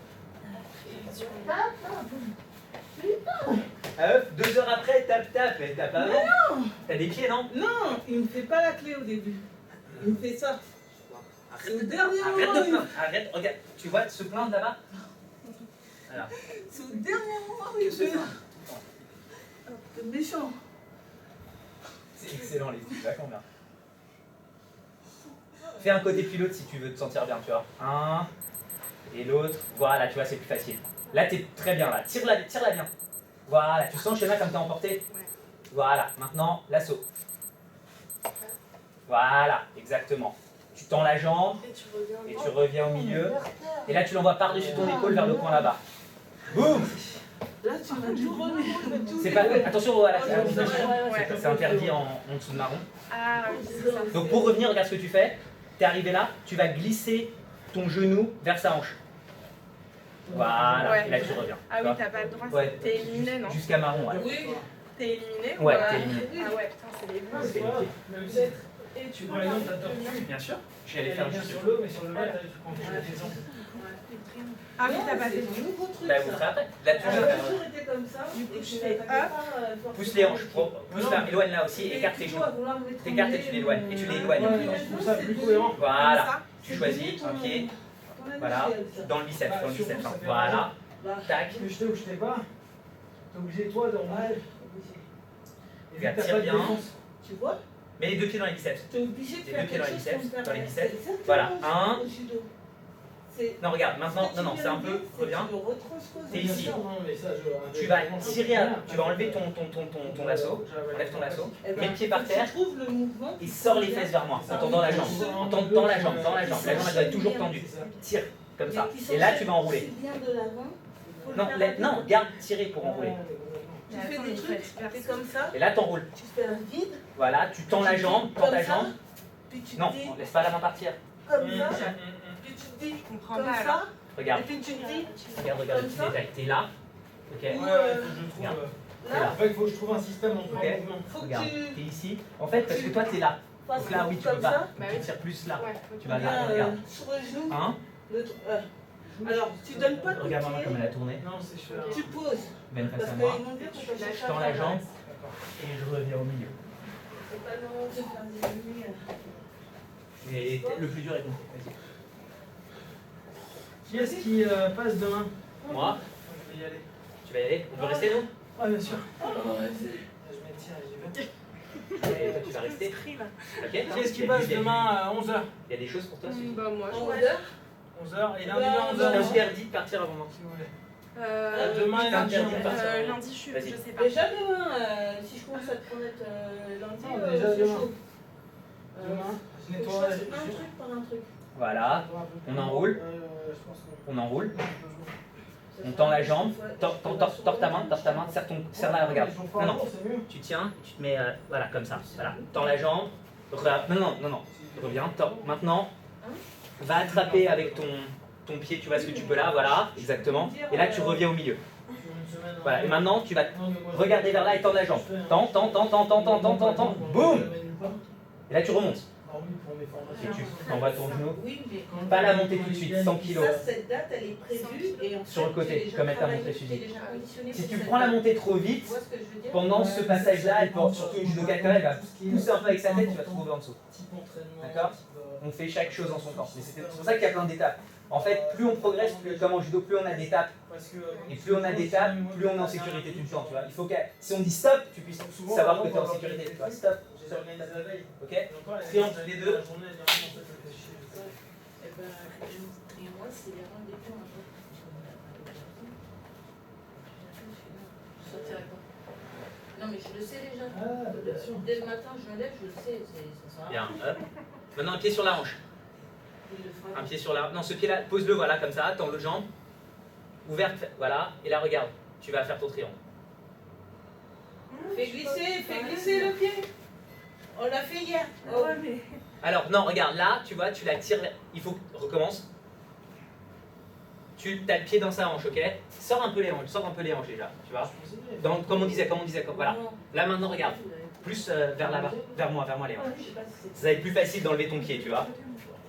B: Ah, 2 heures après, tape, et tape avant. T'as des pieds, non?
A: Non, il me fait pas la clé au début. Il me fait ça. C'est au dernier
B: Arrête
A: moment.
B: de plaindre, arrête, regarde, tu vois ce plaindre là-bas? Voilà.
A: C'est au dernier moment il me fait. C'est méchant.
B: C'est excellent les filles, vachement bien. Fais un côté puis l'autre si tu veux te sentir bien, tu vois. Un et l'autre, voilà, tu vois, c'est plus facile. Là, t'es très bien, là. Tire-la bien. Voilà, tu sens le schéma comme t'es emporté? Voilà, maintenant, l'assaut. Voilà, exactement. Tu tends la jambe et tu reviens au milieu. Et là, tu l'envoies par-dessus ton épaule vers le coin là-bas. Boum!
A: Là, tu m'as tout remis.
B: C'est pas... Attention, voilà, c'est interdit en dessous de marron.
E: Ah oui, c'est ça.
B: Donc pour revenir, regarde ce que tu fais. T'es arrivé là, tu vas glisser ton genou vers sa hanche. Voilà,
E: Ouais.
B: et là tu reviens.
E: Ah oui, t'as pas le droit.
B: Ouais.
E: T'es éliminé, non?
B: Jusqu'à marron, ouais.
A: Oui.
E: T'es éliminé?
B: Ouais,
E: ou
B: t'es éliminé.
E: Ah ouais, putain, c'est les bons.
B: C'est nickel.
C: Même si
D: Et
C: tu prends les noms de ta tortue.
B: Bien sûr. Je vais
C: Elle
B: aller
C: est
B: faire
C: bien
B: juste.
C: sur l'eau, mais sur le bas, tu prends les gens.
E: Ah oui, t'as pas
A: fait
E: fait.
A: un nouveau truc.
B: Bah, vous ferez après. Là, tu
A: On
B: vas
A: a
B: faire.
A: toujours été comme ça.
D: Du coup,
A: et
D: je
A: tu
D: fais
A: n'attaquais
D: hop.
A: pas,
B: Pousse les hanches. Pousse là, éloigne là aussi,
A: Et
B: écarte tes
A: tu
B: genoux.
A: vois, vouloir me
B: T'écartes et tu l'éloignes. Et tu l'éloignes.
C: Ouais, je trouve ça plus cohérent.
B: Voilà. Tu choisis un pied. Voilà. Dans le biceps. Dans le
C: Surtout,
B: biceps.
C: ça
B: hein.
C: fait
B: Voilà. Tac.
C: Que je t'ai ou je t'ai pas, t'es obligé toi de remonter. Et vu que t'as
B: Tire
C: pas de
B: bien.
C: défense.
A: Tu vois,
B: Mets les 2 pieds dans les biceps.
A: tu es obligé de
B: Les
A: faire
B: deux pieds dans
A: quelque
B: les
A: chose
B: biceps,
A: comme ça.
B: dans les
A: Ouais,
B: biceps.
A: c'est exactement
B: Voilà,
A: ça,
B: un.
A: au judo. C'est-
B: Non, regarde, maintenant,
A: ce que tu
B: non, c'est un
A: viens de
B: peu.
A: dire, c'est que
B: Reviens.
A: tu le retransposes
B: T'es
A: comme
B: ici.
A: ça.
C: Non, mais ça, je-
B: Tu vas tirer, tu vas enlever ton lasso. Enlève ton lasso.
A: Eh ben,
B: Mets le pied par
A: faut que
B: terre.
A: tu trouves le mouvement
B: Et sors les fesses vers moi, en tendant la jambe. En tendant la jambe, dans la jambe. La jambe elle doit être toujours tendue. Tire, comme ça. Et là, tu vas enrouler.
A: C'est bien de l'avant. faut le
B: Non,
A: faire
B: non,
A: rapide.
B: garde, tirer pour enrouler.
A: Tu fais des trucs, tu fais comme ça,
B: Et là, t'enroules.
A: tu fais un vide,
B: Voilà, tu tends la jambe, tends
A: comme
B: ta
A: ça,
B: jambe.
A: puis tu
B: Non,
A: te dis
B: laisse pas la main partir.
A: comme ça, puis tu te dis
E: Je comprends
A: comme
E: pas
A: ça,
E: alors.
A: et
B: Regarde,
A: puis tu te dis
B: regarde le
A: Comme
B: petit
A: ça.
B: détail. T'es là, ok.
C: Ouais, il faut que je trouve.
B: Regarde.
A: là,
C: En fait, il faut que je trouve un système en trois
B: Ok.
C: mouvements.
A: faut que
B: Regarde,
A: tu
B: t'es ici. En fait, parce que toi, t'es là.
A: fasses
B: Donc là, oui, tu peux
A: comme
B: pas.
A: ça,
B: Donc,
E: Bah
B: tu
E: oui.
B: tires plus là.
E: Ouais,
B: Tu
A: ou
B: vas
A: bien
B: là, regarde.
A: sur le genou,
B: Un.
A: Alors, tu donnes pas de
B: Regarde maman comme
A: pied,
B: elle a tourné.
C: Non, c'est celui-là.
A: tu poses,
B: Ben face
A: parce
B: à
A: qu'ils
B: moi.
A: m'ont dit que
E: Tu
A: tu
E: lâches
B: Je tends la jambe et je reviens au milieu.
A: C'est pas le moment de faire des ennemis.
B: Et le plus dur est compris. Vas-y.
C: Qui est-ce qui passe demain?
B: Moi,
C: Je vais y aller.
B: tu vas y aller? On peut rester nous?
C: Ah, bien sûr.
A: Oh, vas-y.
C: Je m'étire et j'y vais.
B: Et toi tu vas rester? Ok?
C: Qui est-ce qui passe demain à 11h?
B: Il y a des choses pour toi?
E: Bah moi, je
A: 11
E: vois.
A: heures.
C: 11h et lundi
A: Ouais,
C: à
B: Je
C: 11h.
B: t'interdis de partir avant moi.
C: Si vous voulez.
E: Euh,
C: Demain et lundi.
B: interdit de partir.
E: lundi, je
B: Vas-y.
E: sais pas.
A: Déjà demain, si je commence à te promettre lundi,
C: Non, déjà
A: c'est
C: demain.
A: chaud.
C: Demain, je
A: Faut que je
C: nettoie.
A: fasse un truc par un truc.
B: Voilà, on enroule.
C: Je pense que.
B: on enroule. On tend la jambe. Tords ta main, serre la, regarde. Non, non. Tu tiens, tu te mets, voilà, comme ça. Voilà. Tends la jambe. Non. Reviens. Top. Maintenant, va attraper avec ton pied, tu vois ce que tu peux là, voilà, exactement. Et là, tu reviens au milieu. Voilà, et maintenant, tu vas regarder vers là et tendre la jambe. Tends. Boum. Et là, tu remontes. Et tu envoies ton genou.
A: Oui, mais
B: Pas la montée tout de suite, 100 kg.
A: ça, cette date, elle est prévue et en fait,
B: Sur le côté,
A: j'ai déjà
B: comme elle t'a
A: travaillé,
B: montré,
A: j'ai
B: Suzy.
A: déjà conditionné
B: Si
A: pour
B: tu
A: cette
B: prends la
A: date.
B: montée trop
A: Tu
B: vite,
A: vois ce que je veux dire?
B: pendant ce passage-là, elle peut, surtout une judoka quand elle va pousser un peu avec sa tête, tu vas te trouver en dessous. D'accord? On fait chaque chose en son temps. Mais c'est pour ça qu'il y a plein d'étapes. En fait, plus on progresse, plus, comme en judo, plus on a d'étapes. Et plus on a d'étapes, plus on est en sécurité tout le temps. Tu vois. Il faut que si on dit stop, tu puisses savoir que tu es en sécurité. Tu vois. Stop. Ok? Triangle les deux.
A: Et moi, c'est les rendez-vous un peu. Je sortirai pas. Non, mais je le sais déjà. Dès le matin, je me lève, je le sais. Ça sert à rien.
B: Bien. Hop. Maintenant, un pied sur la hanche.
A: Il le fera.
B: Un pied sur la. Non, ce pied-là, pose-le, voilà, comme ça. Tends le jambe. Ouverte, voilà. Et là, regarde. Tu vas faire ton triangle.
A: Fais glisser le pied. On l'a fait hier. Oh.
D: Ouais, mais.
B: Alors, non, regarde, là, tu vois, tu la tires. Il faut. Recommence. Tu as le pied dans sa hanche, ok? Sors un peu les hanches déjà, tu vois? Comme on disait, voilà. Là, maintenant, regarde. Plus vers là-bas, vers moi les hanches. Ça va être plus facile d'enlever ton pied, tu vois?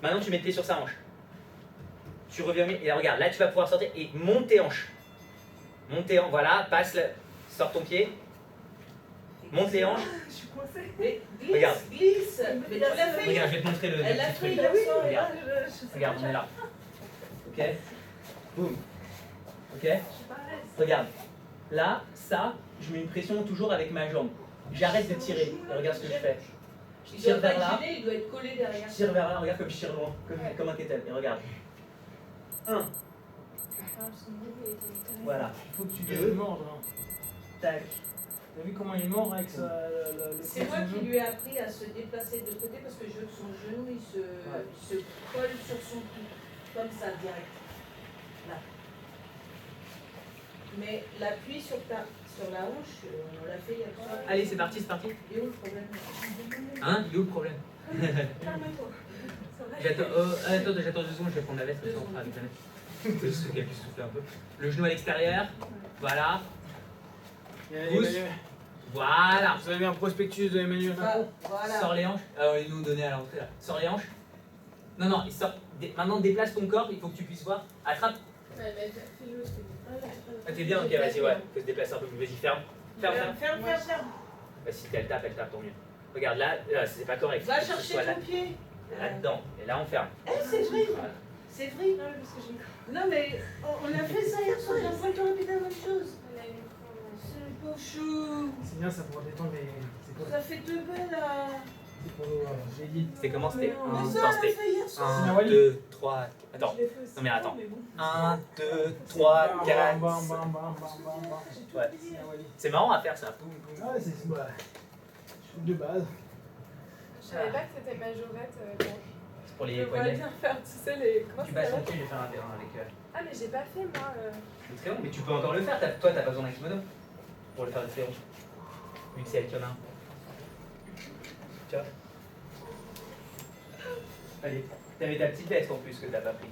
B: Maintenant, tu mets le pied sur sa hanche. Tu reviens, et là, regarde, là, tu vas pouvoir sortir et monte tes hanches. Voilà, sors ton pied. Monte les hanches.
D: Je suis coincée.
A: Mais glisse,
B: Regarde.
A: glisse. Mais tu l'as fait.
B: Regarde, je vais te montrer le
A: Elle l'a
B: petit
A: fait
B: truc.
A: hier soir.
B: Regarde. Regarde, on est là. Ok? Boum. Ok? Regarde. Là, ça, je mets une pression toujours avec ma jambe. J'arrête de tirer. Et regarde ce que je fais. Je tire vers là.
A: Il doit être collé derrière.
B: Je tire vers là, regarde comme je tire loin. Comme un kettle. Et regarde. 1. Voilà. Il faut que tu
C: Il
B: deux.
C: mord, là.
B: Tac.
C: T'as vu comment il mord avec sa.
A: C'est moi qui lui ai appris à se déplacer de côté parce que je veux que son genou il se colle sur son cou. Comme ça, direct. Là. Mais l'appui sur la hanche, on l'a fait il y a pas.
B: Allez, c'est parti.
A: Il est où le problème?
B: Hein? Il est où le problème?
D: Calme-toi.
B: Attends 2 secondes, je vais prendre la veste, comme ça on fera avec la veste. C'est juste qu'elle puisse souffler un peu. Le genou à l'extérieur. Voilà. Pousse. Voilà.
C: Vous avez vu un prospectus de Emmanuel Macron?
A: Voilà.
B: Sors les hanches. Ils nous donnaient à l'entrée là. Sors les hanches. Non, il sort. Maintenant déplace ton corps, il faut que tu puisses voir. Attrape. Ah, t'es bien, ok, vas-y, ouais. Faut se déplacer un peu plus. Vas-y, ferme. Ferme. Bah, si elle tape, tant mieux. Regarde là, c'est pas correct.
A: Va
B: Faut que ce
A: chercher
B: soit
A: ton pied.
B: là-dedans. Et là, on ferme.
A: C'est vrai.
B: Voilà.
A: C'est vrai. Non, mais on a fait ça hier soir. J'ai l'impression de te répéter la même chose. C'est le pauvre chou.
C: C'est bien ça pour détendre les. C'est quoi?
A: Ça fait 2 belles là.
C: C'est pour nous, j'ai dit.
B: C'était comment? C'était
A: Mais
B: un.
A: ça,
B: Attends,
A: on l'a
B: c'était
A: fait hier soir.
B: 1, 2, 3. Attends. Non, mais attends. 1, 2, 3, 4. Ouais. C'est marrant à faire ça.
C: Ah, c'est bah, de base.
E: Je savais pas que c'était majorette.
B: C'est pour
E: Je
B: les
E: me vois
B: poignets.
E: bien faire, tu sais, les. Comment
B: Tu
E: ça
B: passes ton
E: s'appelle?
B: pied, je vais faire un terrain avec
E: Ah, mais j'ai pas fait moi.
B: le triangle. Mais tu peux encore le faire. Toi, t'as pas besoin d'un kimono pour le faire le triangle. Vu que c'est elle qui en a un. Tu vois? Allez. T'avais ta petite veste en plus que t'as pas prise.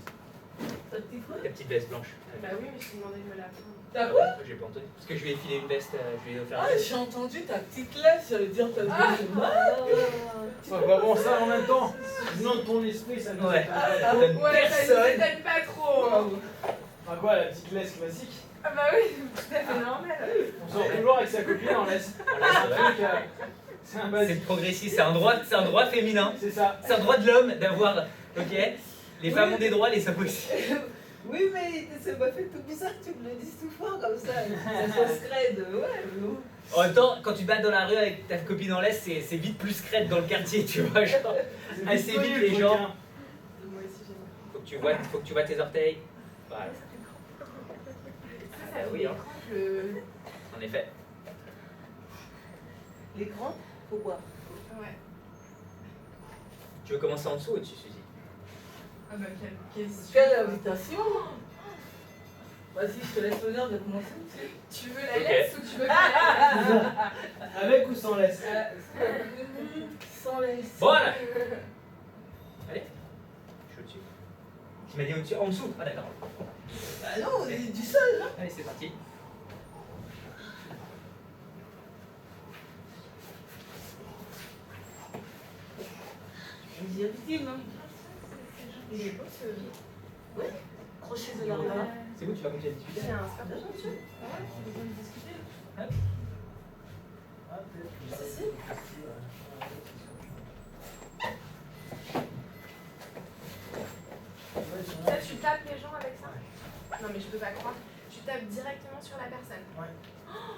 A: Ta petite quoi?
B: Ta petite veste blanche.
E: Bah oui, mais je t'ai demandé de me la prendre.
A: T'as quoi?
B: J'ai pas entendu. Parce que je lui ai filé une veste, je lui ai offert
A: Ah,
B: une veste.
A: j'ai entendu ta petite lèvre, ça veut dire que t'as vu.
C: On va bon ça en même temps. Sinon ton esprit ça nous
B: Ouais.
C: éteint.
B: Ça donne
E: Ouais, ça
B: personne.
E: ne pas trop. Hein.
C: Ah quoi, la petite laisse classique?
E: Ah bah oui, tout à fait normal.
C: On sort toujours avec sa copine en laisse. C'est un
B: C'est
C: basique.
B: progressiste, c'est un droit féminin.
C: C'est ça.
B: C'est un droit de l'homme d'avoir. Ok? Les femmes ont des droits, les hommes aussi.
A: Oui, mais c'est pas fait tout bizarre que tu me le dises tout fort comme ça. Ça soit scred. Ouais, non.
B: En même temps, quand tu te bats dans la rue avec ta copine en laisse, c'est vite plus crête dans le quartier, tu vois. Genre, assez vite les gens.
C: hein.
E: Moi aussi j'aime.
B: Faut que tu vois tes orteils. Voilà.
E: Ça
B: oui, hein.
E: le.
B: En effet.
A: L'écran, pourquoi?
E: Ouais.
B: Tu veux commencer en dessous ou au-dessus, Suzy?
E: Ah bah quelle question.
A: Quelle invitation! Vas-y, je te laisse l'honneur de commencer.
E: Tu veux la
B: Ok.
E: laisse ou tu veux pas la laisse?
C: Avec ou sans laisse?
A: Sans laisse.
B: Voilà. Allez. Je suis au-dessus. Tu m'as dit au-dessus, en dessous. Ah d'accord.
A: Bah non, du sol, non?
B: Allez, c'est parti.
A: On dirait victime, non?
E: Il est beau ce.
A: Ouais. Crochet de l'arrière.
B: C'est où tu vas continuer à discuter?
E: C'est un scarpe dessus.
D: Ouais, j'ai besoin de discuter.
C: Ah, peut-être.
A: Si, si.
E: Ça, tu tapes les gens avec ça? Non, mais je peux pas croire. Tu tapes directement sur la personne.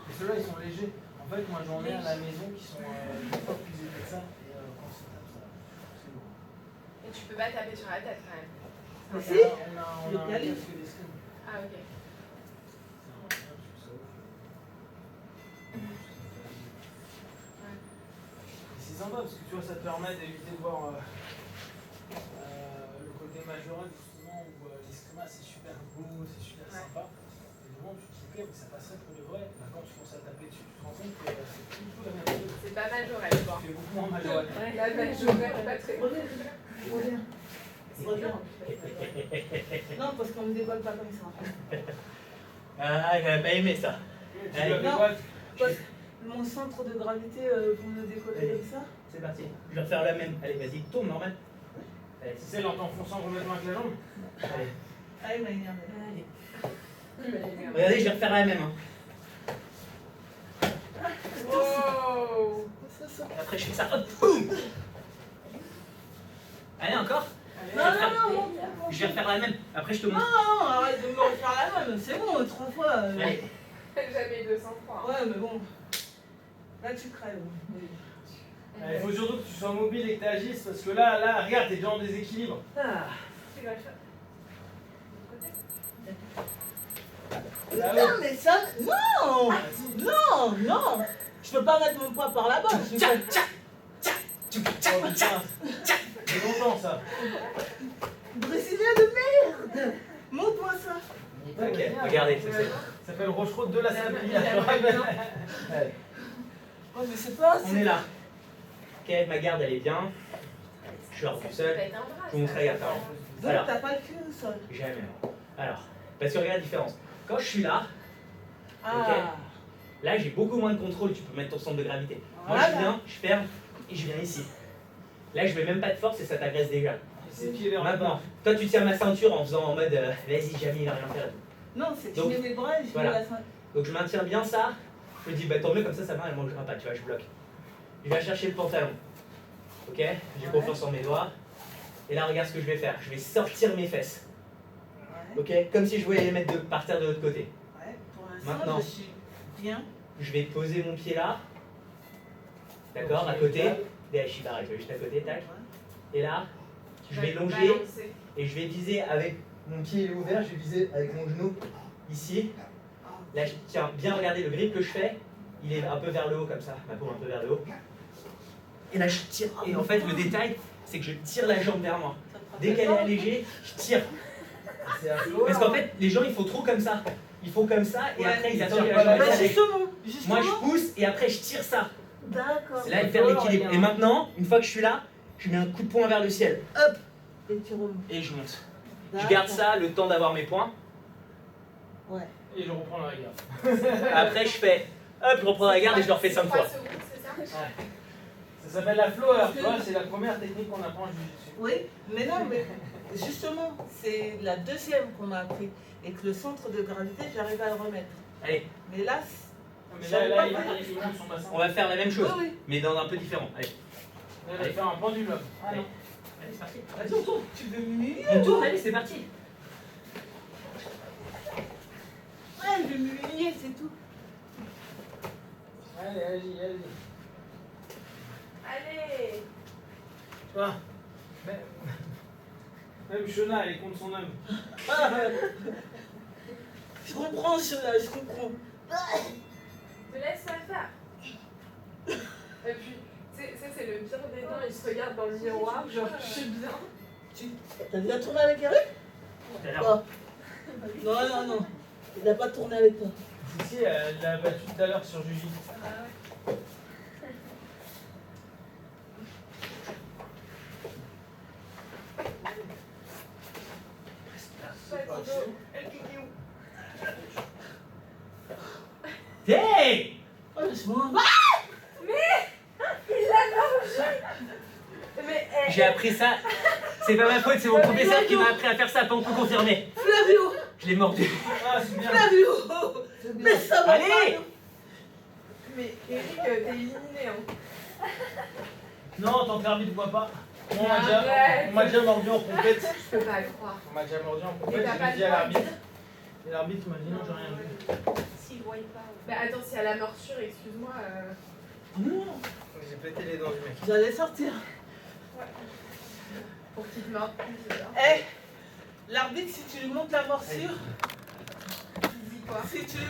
C: Et ceux-là, ils sont légers. En fait, moi, j'en ai à la maison qui sont pas plus épais que ça. Et quand ça tape, c'est lourd.
E: Et tu peux pas taper sur la tête quand même.
A: Mais
E: C'est
A: si.
E: un-
C: On a
A: Le
C: un
A: calibre.
C: casque d'escrime.
E: Ah, ok.
C: C'est sympa parce que tu vois, ça te permet d'éviter de voir le côté majorel justement où l'escrima c'est super beau, c'est super sympa. Et du moment où tu te dis ok, mais ça passerait pour le vrai, bah, quand tu commences à taper dessus, tu te rends compte que c'est plus du tout la même chose.
E: C'est pas majorel, quoi.
C: Tu es beaucoup moins majorel.
E: La majorel, pas très.
A: Reviens. Reviens. Reviens. Non, parce qu'on ne me dévoile pas comme ça.
B: Ah, j'avais pas aimé ça.
C: Tu
B: Allez.
C: l'as fait
A: Non.
C: quoi
A: Parce que mon centre de gravité, pour me décoller
B: Allez.
A: comme ça.
B: C'est parti. Je vais refaire la même. Allez, vas-y, tourne normal. Allez,
C: Tu sais, en t'enfonçant complètement avec la jambe.
B: Allez.
A: Ah, il m'a énervé.
B: Regardez, je vais refaire la même. Hein.
E: Wow!
B: Et après, je fais ça. Hop, boum. Allez, encore.
A: Non, non, non,
B: Je vais refaire la même. Après, je te montre.
A: non, arrête de me refaire la même. C'est bon, 3 fois.
B: Allez.
E: Jamais 203.
A: Ouais, mais bon. Là, tu crèves. Oui.
C: Il faut surtout que tu sois mobile et que tu agisses parce que là, regarde, t'es déjà en déséquilibre.
A: Ah.
E: Tu vas faire.
A: Non, mais ça. Non! Non, non! Je peux pas mettre mon poids par là-bas. Je vais pas-
C: Oh putain, c'est longtemps ça.
A: Brésilien de merde! Montre-moi ça.
B: Ok, regardez, c'est ça.
C: Ça s'appelle Rochereau de la Sablia.
B: Allez.
A: Oh, mais c'est pas.
B: On est là. Ok, ma garde, elle est bien. Je suis hors du sol. Je vous montre la garde.
A: Donc,
B: Alors.
A: t'as pas le cul au sol.
B: Jamais. Alors, parce que regarde la différence. Quand je suis là,
A: Ah.
B: là j'ai beaucoup moins de contrôle, tu peux mettre ton centre de gravité. Moi
A: Voilà.
B: je viens, je ferme et je viens ici. Là je mets même pas de force et ça t'agresse déjà.
C: Ses pieds vers
B: Maintenant, toi tu tiens ma ceinture en faisant en mode vas-y, jamais il va rien faire.
A: Non, c'est que je
B: Donc,
A: mets mes bras et je
B: voilà.
A: mets la fin.
B: Donc je maintiens bien ça, je me dis bah tant mieux comme ça va, elle mangera pas, tu vois, je bloque. Je vais chercher le pantalon. Ok, j'ai confiance en mes doigts. Et là regarde ce que je vais faire, je vais sortir mes fesses.
A: Ouais.
B: Ok, comme si je voulais les mettre par terre de l'autre côté.
A: Ouais. Pour l'instant,
B: Maintenant.
A: je suis bien.
B: Je vais poser mon pied là. D'accord, à côté. Là, je suis pareil, je vais juste à côté, tac. Et là, je vais longer et je vais viser avec mon pied ouvert, je vais viser avec mon genou ici. Là, je tiens bien, regardez le grip que je fais, il est un peu vers le haut comme ça, ma paume un peu vers le haut. Et là, je tire. Et en fait, le détail, c'est que je tire la jambe vers moi.
A: Ça te fera
B: Dès
A: pas
B: qu'elle est
A: peur.
B: allégée, je tire.
C: C'est à flot.
B: Parce qu'en fait, les gens, ils font trop comme ça. Ils font comme ça et
A: Ouais,
B: après, ils
C: ils
B: attendent que
C: tirent
B: la
C: pas
B: jambe
C: la
A: Bah,
B: reste avec.
A: justement.
B: Moi, je pousse et après, je tire ça.
A: D'accord.
B: C'est là, il perd l'équilibre. Et maintenant, une fois que je suis là, je mets un coup de poing vers le ciel. Hop,
A: Et tu remontes.
B: et je monte. Je
A: D'accord.
B: garde ça le temps d'avoir mes points.
A: Ouais.
C: Et je reprends la rigueur.
B: Après, je fais hop, je reprends la garde et je le refais 5 fois.
E: 3 secondes, c'est ça?
C: Ça s'appelle la flower, tu vois, c'est la première technique qu'on apprend en jiu-jitsu.
A: Oui, mais non, mais justement, c'est la deuxième qu'on m'a appris. Et que le centre de gravité, j'arrive à le remettre.
B: Allez,
A: Mais là,
C: Mais là, il monte son bassin.
B: on va faire la même chose,
A: oui, oui.
B: mais dans un peu différent. Allez,
C: Là, il va faire un pendule.
B: allez, allez, c'est parti.
A: Vas-y, on tourne. Tu veux m'humilier?
B: On tourne, allez, c'est parti.
A: Ouais, je veux m'humilier, c'est tout.
C: Allez, allez, allez.
E: Allez!
C: Tu vois, même Shona, elle est contre son homme.
A: Ah, je comprends, cela, je comprends.
E: Te laisse la faire. Et puis, ça c'est le pire des temps, il se regarde dans le miroir, genre je suis bien.
A: T'as déjà tourné avec Eric?
B: Tout à l'heure.
A: Non, non, non. Il n'a pas tourné avec toi.
C: Si, elle l'a battu tout à l'heure sur Juji.
E: Ah ouais.
B: J'ai appris ça. C'est pas ma faute, c'est mon professeur qui m'a appris à faire ça, pas on peut confirmer.
A: Flavio,
B: Je l'ai mordu.
C: Ah, c'est bien.
A: Flavio, mais ça va
B: Allez
A: pas.
E: Mais Eric, t'es éliminé. Hein.
C: Non, tant que l'arbitre ne voit pas. Moi,
E: Mais arrête.
C: on m'a déjà mordu en compète.
E: Je peux pas le croire.
C: On m'a déjà mordu en
E: Et
C: compète.
E: t'as
C: Je
E: pas
C: l'ai
E: le
C: dit à
E: droit de
C: l'arbitre.
E: dire.
C: Et l'arbitre m'a dit non, j'ai rien vu.
D: S'ils voient pas.
E: Bah attends, s'il y a la morsure, excuse-moi.
A: Non,
C: J'ai pété les dents du mec.
A: j'allais sortir.
E: Pour qu'il te morde plus, c'est ça.
A: Eh, l'arbitre, si tu lui montres la morsure,
E: Tu dis quoi?
A: si tu lui